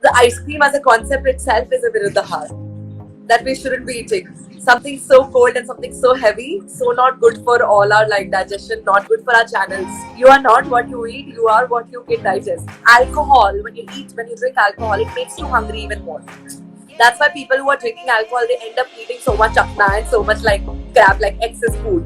The ice cream as a concept itself is a viruddha that we shouldn't be eating. Something so cold and something so heavy, so not good for all our like digestion, not good for our channels. You are not what you eat, you are what you can digest. Alcohol, when you drink alcohol, it makes you hungry even more. That's why people who are drinking alcohol, they end up eating so much chakna and so much like crap, like excess food.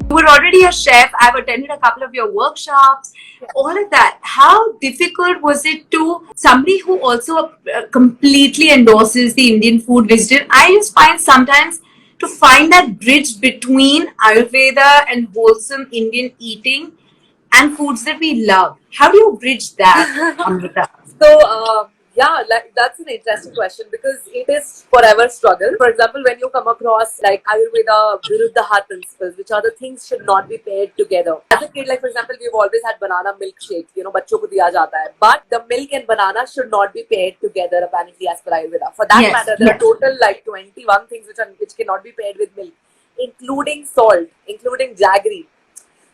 You were already a chef. I've attended a couple of your workshops, all of that. How difficult was it to somebody who also completely endorses the Indian food wisdom? I just find sometimes to find that bridge between Ayurveda and wholesome Indian eating and foods that we love. How do you bridge that, Amrita? So, yeah, like that's an interesting question because it is forever struggle. For example, when you come across like Ayurveda Viruddha principles, which are the things should not be paired together. As a kid, like for example, we've always had banana milkshake, बच्चों को दिया जाता है. But the milk and banana should not be paired together apparently as per Ayurveda. For that matter, there are total like 21 things which cannot be paired with milk, including salt, including jaggery.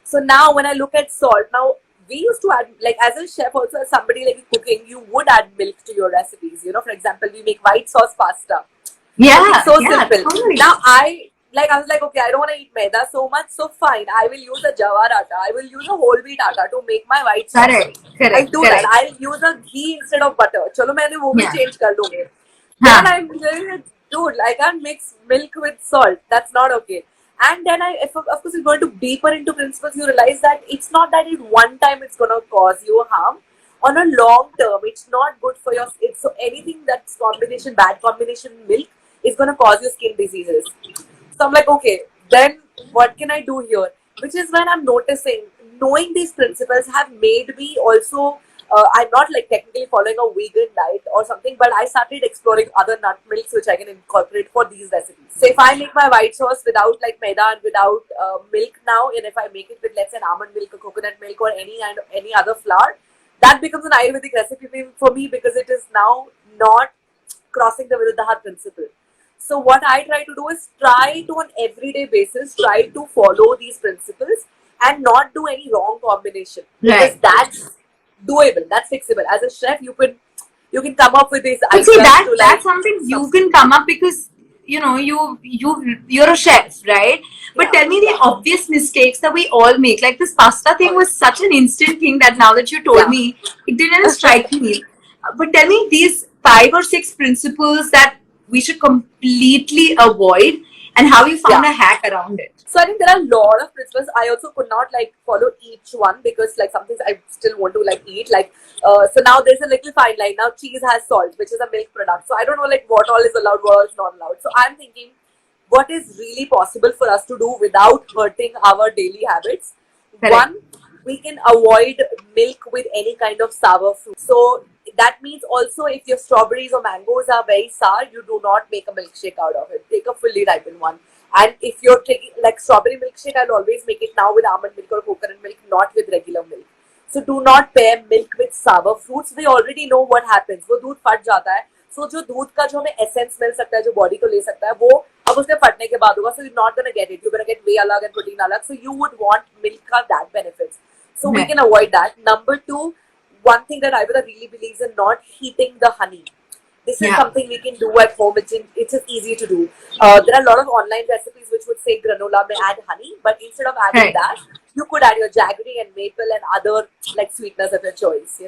So now when I look at salt, now we used to add, like as a chef also, as somebody like cooking, you would add milk to your recipes. For example, we make white sauce pasta. Yeah. So simple. Totally. Now I was like, okay, I don't want to eat maida so much, so fine. I will use a jawar atta. I will use a whole wheat atta to make my white sauce. Correct. I do that. I'll use a ghee instead of butter. Chalo, maine wo bhi change kar दूंगी. Then I'm like, dude, I can't mix milk with salt. That's not okay. And then of course, you're going to deeper into principles, you realize that it's not that in one time it's going to cause you harm. On a long term, it's not good for your skin. So anything that's bad combination milk is going to cause you skin diseases. So I'm like, okay, then what can I do here? Which is when I'm noticing, knowing these principles have made me also, I'm not like technically following a vegan diet or something, but I started exploring other nut milks which I can incorporate for these recipes. So if I make my white sauce without like maida and without milk now, and if I make it with let's say almond milk or coconut milk or any other flour, that becomes an Ayurvedic recipe for me because it is now not crossing the Viruddha principle. So what I try to do is try to on everyday basis, try to follow these principles and not do any wrong combination. Because that's doable, that's fixable. As a chef, you can come up with these ideas. See, that's something you can come up because you're a chef, right? But tell me the obvious mistakes that we all make. Like this pasta thing was such an instant thing that now that you told me, it didn't strike me. But tell me these 5 or 6 principles that we should completely avoid and how you found a hack around it. So I think there are a lot of principles. I also could not like follow each one because like some things I still want to like eat. Like so now there's a little fine line. Now cheese has salt, which is a milk product. So I don't know like what all is allowed, what all is not allowed. So I'm thinking what is really possible for us to do without hurting our daily habits. One, we can avoid milk with any kind of sour fruit. So that means also if your strawberries or mangoes are very sour, you do not make a milkshake out of it. Take a fully ripened one. And if you're taking like strawberry milkshake, I'll always make it now with almond milk or coconut milk, not with regular milk. So do not pair milk with sour fruits. We already know what happens. वो दूध फट जाता है. So जो दूध का जो हमें essence मिल सकता है, जो body को ले सकता है, वो अब उसके फटने के बाद होगा. So you're not gonna get it. You're gonna get whey अलग and protein अलग. So you would want milk का that benefits. So we can avoid that. Number 2, one thing that Ayurveda really believes in, not heating the honey. This is something we can do at home. It's just easy to do. There are a lot of online recipes which would say granola may add honey, but instead of adding that, you could add your jaggery and maple and other like sweeteners of your choice.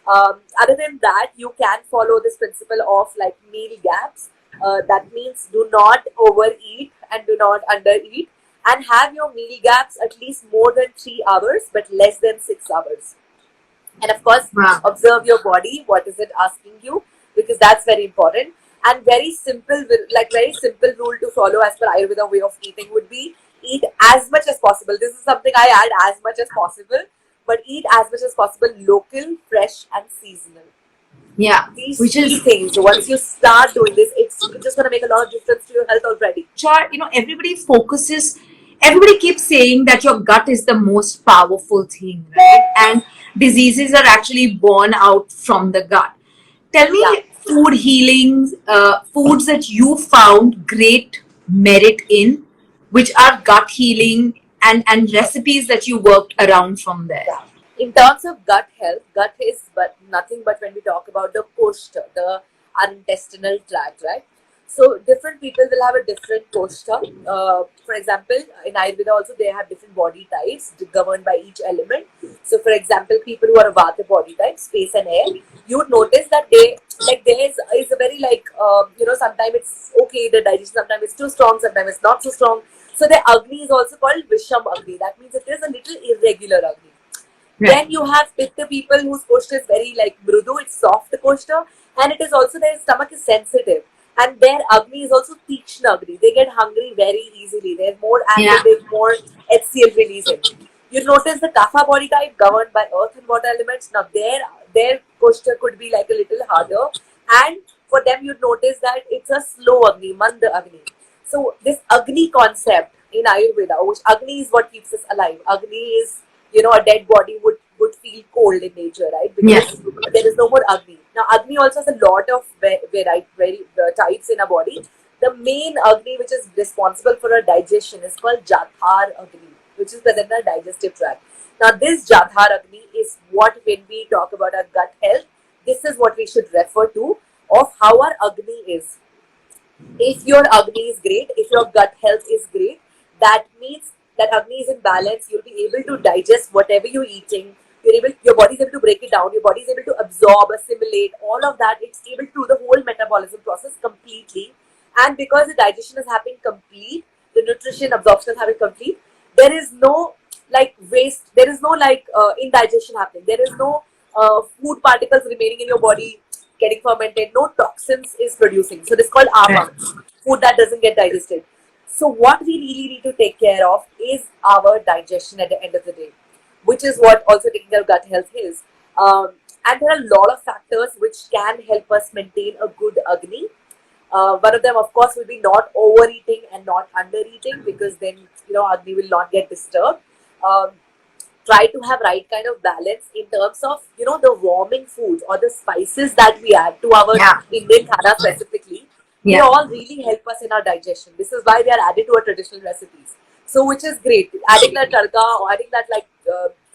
Other than that, you can follow this principle of like meal gaps. That means do not overeat and do not undereat, and have your meal gaps at least more than 3 hours, but less than 6 hours. And of course, observe your body. What is it asking you? Because that's very important. And very simple rule to follow as per Ayurveda way of eating would be eat as much as possible. This is something I add as much as possible, but eat as much as possible local, fresh, and seasonal. Yeah, these 3 things. Once you start doing this, it's just going to make a lot of difference to your health already. Sure, everybody keeps saying that your gut is the most powerful thing, right? And diseases are actually born out from the gut. Tell me food healings, foods that you found great merit in, which are gut healing and recipes that you worked around from there. In terms of gut health, gut is but nothing but when we talk about the koshta, the intestinal tract, right? So different people will have a different koshta. For example, in Ayurveda also they have different body types governed by each element. So for example, people who are Vata body type, space and air, you would notice that they like there is a very like sometimes it's okay the digestion, sometimes it's too strong, sometimes it's not so strong. So the Agni is also called Visham Agni. That means it is a little irregular Agni. Right. Then you have Pitta people whose koshta is very like mrudu, it's soft koshta, and it is also their stomach is sensitive, and their Agni is also Tikshna Agni. They get hungry very easily. There's more Yeah. acidic, more HCl releasing. You notice the Kapha body type governed by earth and water elements. Now their koshta could be like a little harder, and for them you'd notice that it's a slow Agni, Manda Agni. So this Agni concept in Ayurveda, which Agni is what keeps us alive. Agni is a dead body would feel cold in nature, right? Yeah. Because there is no more Agni. Now Agni also has a lot of very types in our body. The main Agni which is responsible for our digestion is called Jathar Agni, which is present in our digestive tract. Now this Jathar Agni is what, when we talk about our gut health, this is what we should refer to of how our Agni is. If your Agni is great, if your gut health is great, that means that Agni is in balance. You'll be able to digest whatever you're eating. Your body is able to break it down. Your body is able to absorb, assimilate, all of that. It's able to do the whole metabolism process completely. And because the digestion is happening complete, the nutrition absorption is happening complete, there is no like waste. There is no like indigestion happening. There is no food particles remaining in your body getting fermented, no toxins is producing. So this is called Right. ama, food that doesn't get digested. So what we really need to take care of is our digestion at the end of the day, which is what also taking care of gut health is. And there are a lot of factors which can help us maintain a good Agni. One of them, of course, will be not overeating and not undereating, because then Agni will not get disturbed. Um, Try to have right kind of balance in terms of the warming foods or the spices that we add to our Yeah. Indian khana specifically. They Yeah. all really help us in our digestion. This is why they are added to our traditional recipes. So which is great. Adding that tadka or adding that like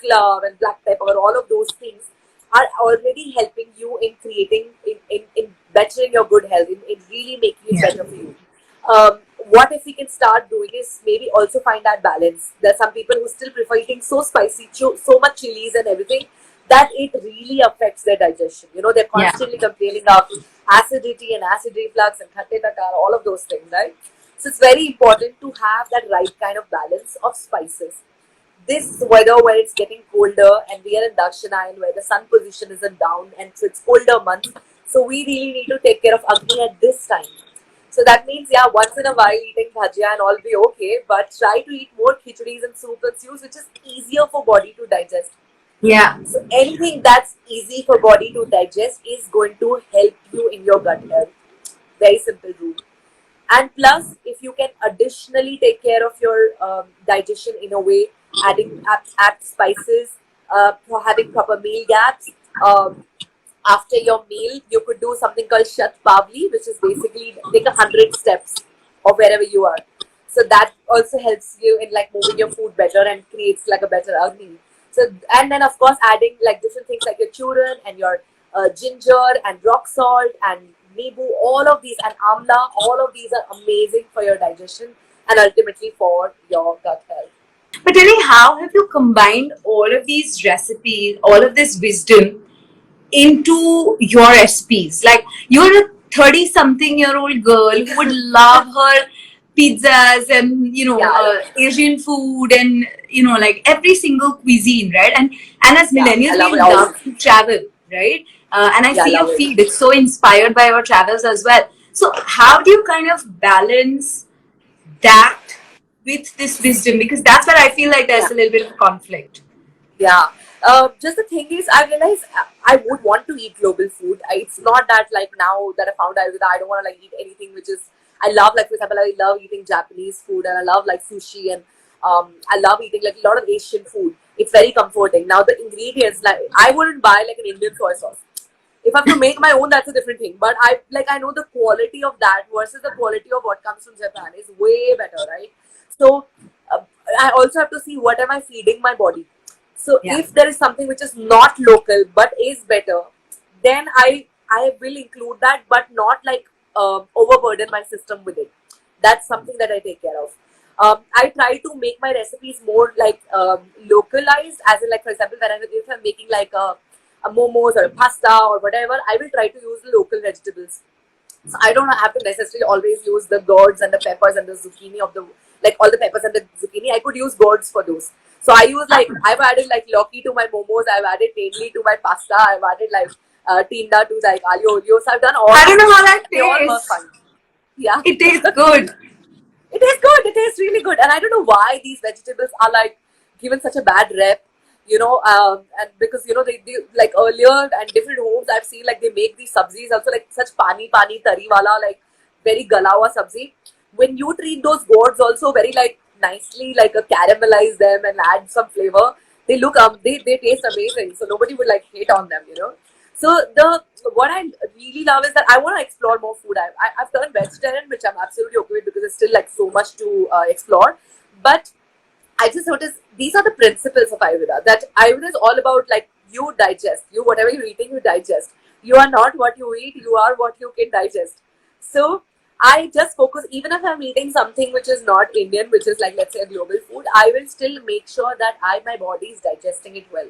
clove and black pepper, all of those things are already helping you in creating in bettering your good health, in really making it Yeah. better for you. What if we can start doing is maybe also find that balance. There are some people who still prefer eating so spicy, so much chilies and everything, that it really affects their digestion. They're Yeah. constantly complaining of acidity and acid reflux and khatte takar, all of those things, right? So it's very important to have that right kind of balance of spices. This weather where it's getting colder and we are in Dakshinayana where the sun position isn't down and so it's colder months. So we really need to take care of Agni at this time. So that means, yeah, once in a while eating bhajia and all be okay, but try to eat more khichadis and soups and stews, which is easier for body to digest. Yeah. So anything that's easy for body to digest is going to help you in your gut health. Very simple rule. And plus, if you can additionally take care of your digestion in a way, add spices, for having proper meal gaps. After your meal, you could do something called Shat Pavli, which is basically take 100 steps or wherever you are. So that also helps you in like moving your food better and creates like a better Agni. So, and then of course adding like different things like your churan and your ginger and rock salt and nibu, all of these, and amla, all of these are amazing for your digestion and ultimately for your gut health. But tell me, how have you combined all of these recipes, all of this wisdom into your recipes? Like, you're a 30-something-year-old girl who would love her pizzas and Yeah, Asian food and like every single cuisine, right? And as yeah, I millennials, love we it all. love to travel, right? And I Yeah, I see your love it. feed; it's so inspired by our travels as well. So, how do you kind of balance that with this wisdom? Because that's where I feel like Yeah. there's a little bit of conflict. Yeah. Just the thing is, I realize I would want to eat global food. It's not that like now that I found out that I don't want to like eat anything which is, I love like for example I love eating Japanese food and I love like sushi and I love eating like a lot of Asian food. It's very comforting. Now the ingredients, like I wouldn't buy like an Indian soy sauce. If I have to make my own, that's a different thing. But I know the quality of that versus the quality of what comes from Japan is way better, right? So uh, I also have to see what am I feeding my body. So if there is something which is not local but is better, then I will include that, but not like overburden my system with it. That's something that I take care of. I try to make my recipes more like localized, as in like for example, if I'm making like a momos or a pasta or whatever, I will try to use local vegetables. So I don't have to necessarily always use the gourds and the peppers and the zucchini of the, like all the peppers and the zucchini. I could use gourds for those. So I use like, I've added like Loki to my momos, I've added Tainli to my pasta, I've added like Tinda to like alio olio. So I've done all. I don't know how that they all work tastes. fine. Yeah. It tastes good. It tastes good. It tastes really good. And I don't know why these vegetables are like given such a bad rep, and because, they like earlier and different homes I've seen like they make these sabzis also like such pani tari wala, like very galawa sabzi. When you treat those gourds also very like nicely, like caramelize them and add some flavor, they look they taste amazing. So nobody would like hate on them. So what I really love is that I want to explore more food. I've turned vegetarian, which I'm absolutely okay with because there's still like so much to explore. But I just noticed these are the principles of Ayurveda. That Ayurveda is all about like you digest. You whatever you're eating, you digest. You are not what you eat. You are what you can digest. So I just focus. Even if I'm eating something which is not Indian, which is like let's say a global food, I will still make sure that my body is digesting it well.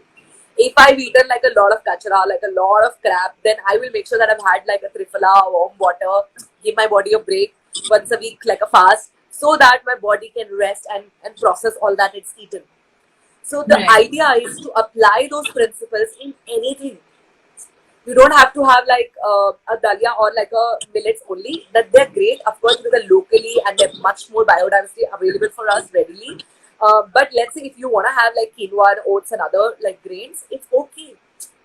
If I've eaten like a lot of kachara, like a lot of crap, then I will make sure that I've had like a trifala, warm water, give my body a break once a week, like a fast, so that my body can rest and process all that it's eaten. So the idea is to apply those principles in anything. You don't have to have like a dalia or like a millets only. That they're great, of course, because they're locally and they're much more biodiversity available for us readily. But let's say if you want to have like quinoa and oats and other like grains, it's okay.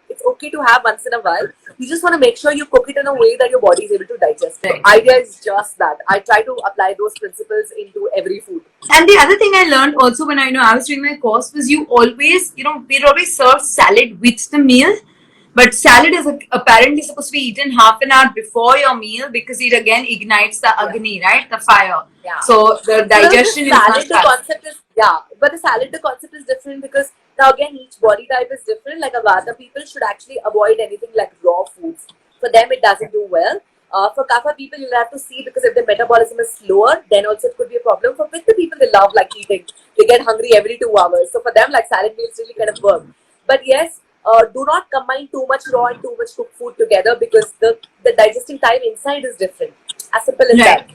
It's okay to have once in a while. You just want to make sure you cook it in a way that your body is able to digest. The idea is just that. I try to apply those principles into every food. And the other thing I learned also when I was doing my course was we'd always serve salad with the meal. But salad is apparently supposed to be eaten half an hour before your meal because it again ignites the agni, right? The fire. Yeah. So the digestion is not the concept is but the salad the concept is different because now again each body type is different. Like a Vata people should actually avoid anything like raw foods. For them it doesn't do well. For Kapha people you'll have to see because if their metabolism is slower, then also it could be a problem. For Pitta people they love like eating. They get hungry every 2 hours. So for them like salad meals really kind of work. But yes, do not combine too much raw and too much cooked food together because the digesting time inside is different. As simple as that.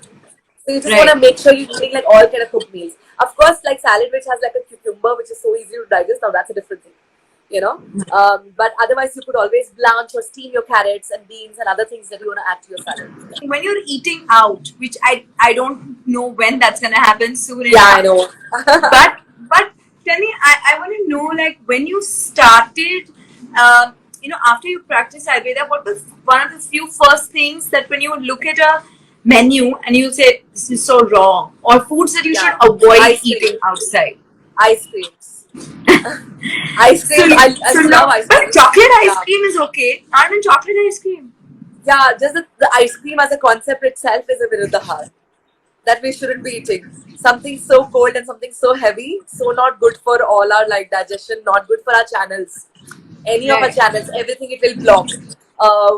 So you just want to make sure you're eating like all kind of cooked meals. Of course, like salad which has like a cucumber which is so easy to digest, now that's a different thing. But otherwise you could always blanch or steam your carrots and beans and other things that you want to add to your salad. When you're eating out, which I don't know when that's gonna happen soon. Yeah, I know. but tell me, I want to know like when you started, after you practice Ayurveda, what was one of the few first things that when you look at a menu and you say this is so wrong, or foods that you should avoid eating outside? Ice creams. Ice cream. I love ice cream. But chocolate ice cream is okay. Not even chocolate ice cream. Yeah, just the ice cream as a concept itself is a viruddha that we shouldn't be eating. Something so cold and something so heavy, so not good for all our like digestion, not good for our channels. Any of our channels, everything it will block.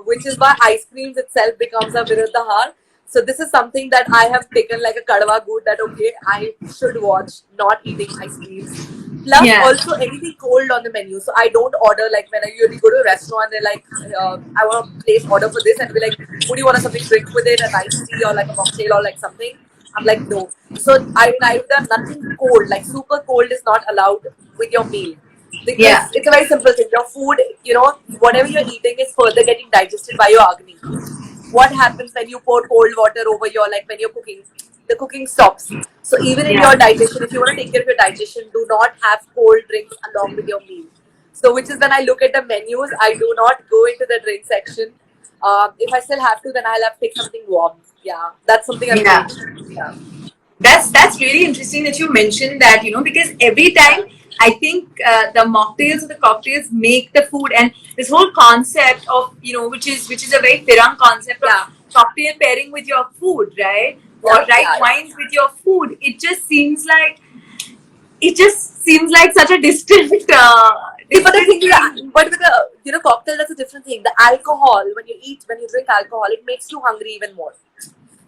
Which is why ice creams itself becomes a viruddha. So this is something that I have taken like a kadwa good that okay, I should watch not eating ice creams. Plus also anything cold on the menu. So I don't order like when I usually go to a restaurant, they're like, I want to place order for this and be like, would you want something to drink with it, a nice tea or like a mocktail or like something? I'm like, no. So I've done nothing cold, like super cold is not allowed with your meal. Because it's a very simple thing. Your food, whatever you're eating is further getting digested by your Agni. What happens when you pour cold water over when you're cooking? The cooking stops. So even in your digestion, if you want to take care of your digestion, do not have cold drinks along with your meal. So which is when I look at the menus, I do not go into the drink section. If I still have to, then I'll have to take something warm. Yeah, that's something I'm doing. Yeah. That's really interesting that you mentioned that, because every time I think the mocktails or the cocktails make the food, and this whole concept of, which is a very Pirang concept of cocktail pairing with your food, right? Or wines with your food. It just seems like it just seems like such a distant, See, but the distant thing is, thing. but with the cocktail, that's a different thing. The alcohol, when you drink alcohol, it makes you hungry even more.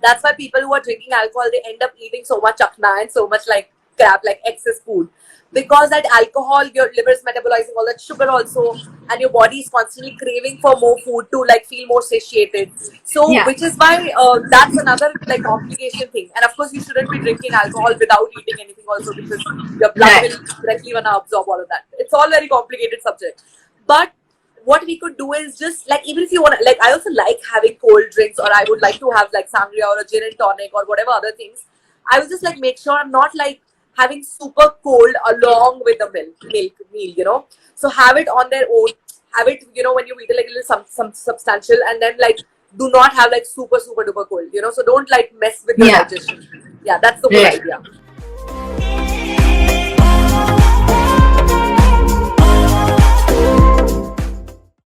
That's why people who are drinking alcohol, they end up eating so much chakna and so much like crap, like excess food. Because that alcohol, your liver is metabolizing all that sugar also, and your body is constantly craving for more food to like feel more satiated. So, Yeah, which is why that's another like complication thing. And of course, you shouldn't be drinking alcohol without eating anything also because your blood right. will directly wanna absorb all of that. It's all very complicated subject. But what we could do is just like even if you want to like I also like having cold drinks or I would like to have like sangria or a gin and tonic or whatever other things. I will just like make sure I'm not like having super cold along with the milk meal, So have it on their own. Have it, when you eat it like a little some substantial, and then like do not have like super duper cold, So don't like mess with your Yeah, digestion. Yeah, that's the whole right. idea.